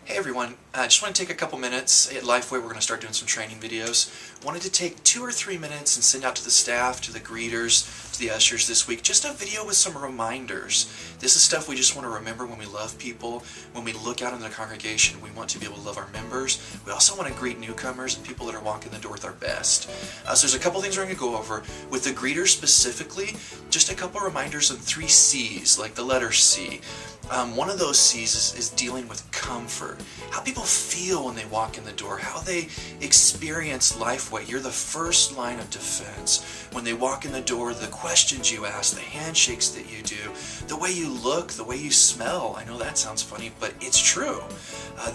Hey everyone, I just want to take a couple minutes. At Lifeway we're going to start doing some training videos. Wanted to take 2 or 3 minutes and send out to the staff, to the greeters, to the ushers this week, just a video with some reminders. This is stuff we just want to remember when we love people. When we look out in the congregation, we want to be able to love our members. We also want to greet newcomers and people that are walking the door with our best. So there's a couple things we're going to go over. With the greeters specifically, just a couple reminders on 3 C's, like the letter C. One of those C's is dealing with comfort. How people feel when they walk in the door, how they experience Lifeway. You're the first line of defense. When they walk in the door, the questions you ask, the handshakes that you do, the way you look, the way you smell. I know that sounds funny, but it's true.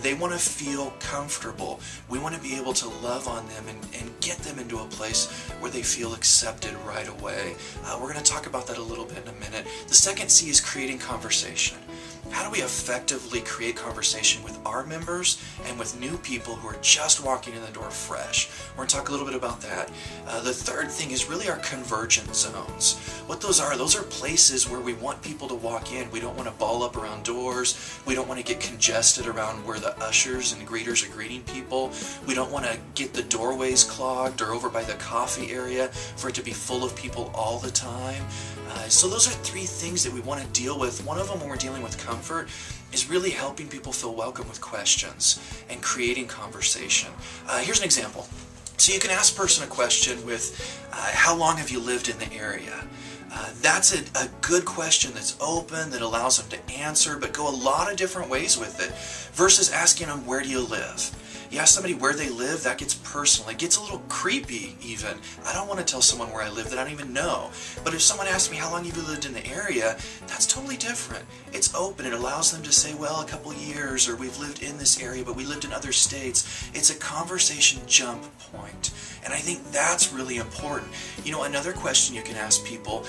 They want to feel comfortable. We want to be able to love on them and get them into a place where they feel accepted right away. We're going to talk about that a little bit in a minute. The second C is creating conversation. How do we effectively create conversation with our members and with new people who are just walking in the door fresh? We're going to talk a little bit about that. The third thing is really our convergent zones. What those are places where we want people to walk in. We don't want to ball up around doors. We don't want to get congested around where the ushers and greeters are greeting people. We don't want to get the doorways clogged or over by the coffee area for it to be full of people all the time. So those are 3 things that we want to deal with. One of them, when we're dealing with comfort, is really helping people feel welcome with questions and creating conversation. Here's an example. So you can ask a person a question with, how long have you lived in the area? That's a good question that's open, that allows them to answer, but go a lot of different ways with it, versus asking them, where do you live? You ask somebody where they live, that gets personal. It gets a little creepy even. I don't want to tell someone where I live that I don't even know. But if someone asks me how long have you lived in the area, that's totally different. It's open. It allows them to say, well, a couple years, or we've lived in this area, but we lived in other states. It's a conversation jump point. And I think that's really important. You know, another question you can ask people,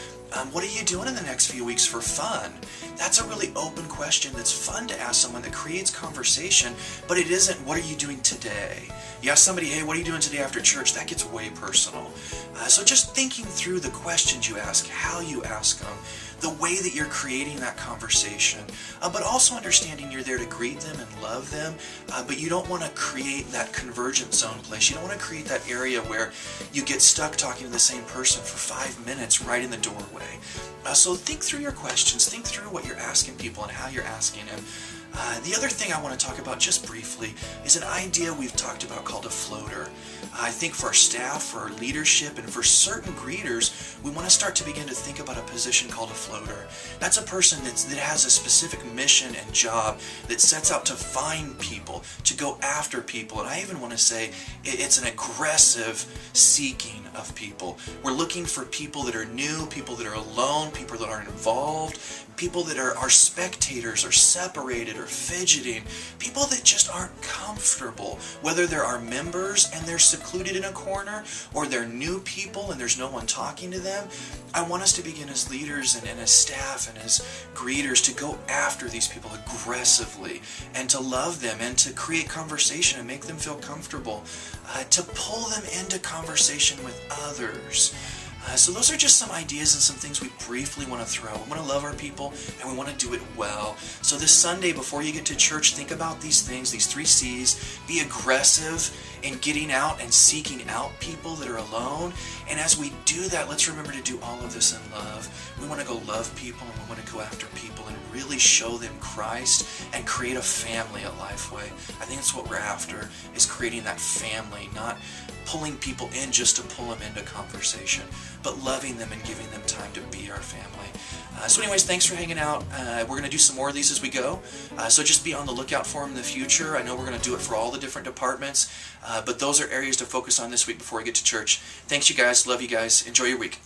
what are you doing in the next few weeks for fun? That's a really open question that's fun to ask someone, that creates conversation, but it isn't, what are you doing today? You ask somebody, hey, what are you doing today after church? That gets way personal. So just thinking through the questions you ask, how you ask them, the way that you're creating that conversation, but also understanding you're there to greet them and love them, but you don't want to create that convergent zone place. You don't want to create that area where you get stuck talking to the same person for 5 minutes right in the doorway. So think through your questions, think through what you're asking people and how you're asking them. The other thing I want to talk about just briefly is an idea we've talked about called a floater. I think for our staff, for our leadership, and for certain greeters, we want to start to begin to think about a position called a floater. That's a person that has a specific mission and job that sets out to find people, to go after people, and I even want to say it's an aggressive seeking of people. We're looking for people that are new, people that are alone, people that aren't involved, people that are spectators or separated or fidgeting, people that just aren't comfortable, whether they're our members and they're secluded in a corner, or they're new people and there's no one talking to them. I want us to begin as leaders and as staff and as greeters to go after these people aggressively and to love them and to create conversation and make them feel comfortable, to pull them into conversation with others. So those are just some ideas and some things we briefly want to throw. We want to love our people and we want to do it well. So this Sunday before you get to church, think about these things, these 3 C's. Be aggressive in getting out and seeking out people that are alone. And as we do that, let's remember to do all of this in love. We want to go love people and we want to go after people and really show them Christ and create a family at Lifeway. I think that's what we're after, is creating that family, not pulling people in just to pull them into conversation, but loving them and giving them time to be our family. So anyways, thanks for hanging out. We're going to do some more of these as we go, so just be on the lookout for them in the future. I know we're going to do it for all the different departments, but those are areas to focus on this week before we get to church. Thanks you guys, love you guys, enjoy your week.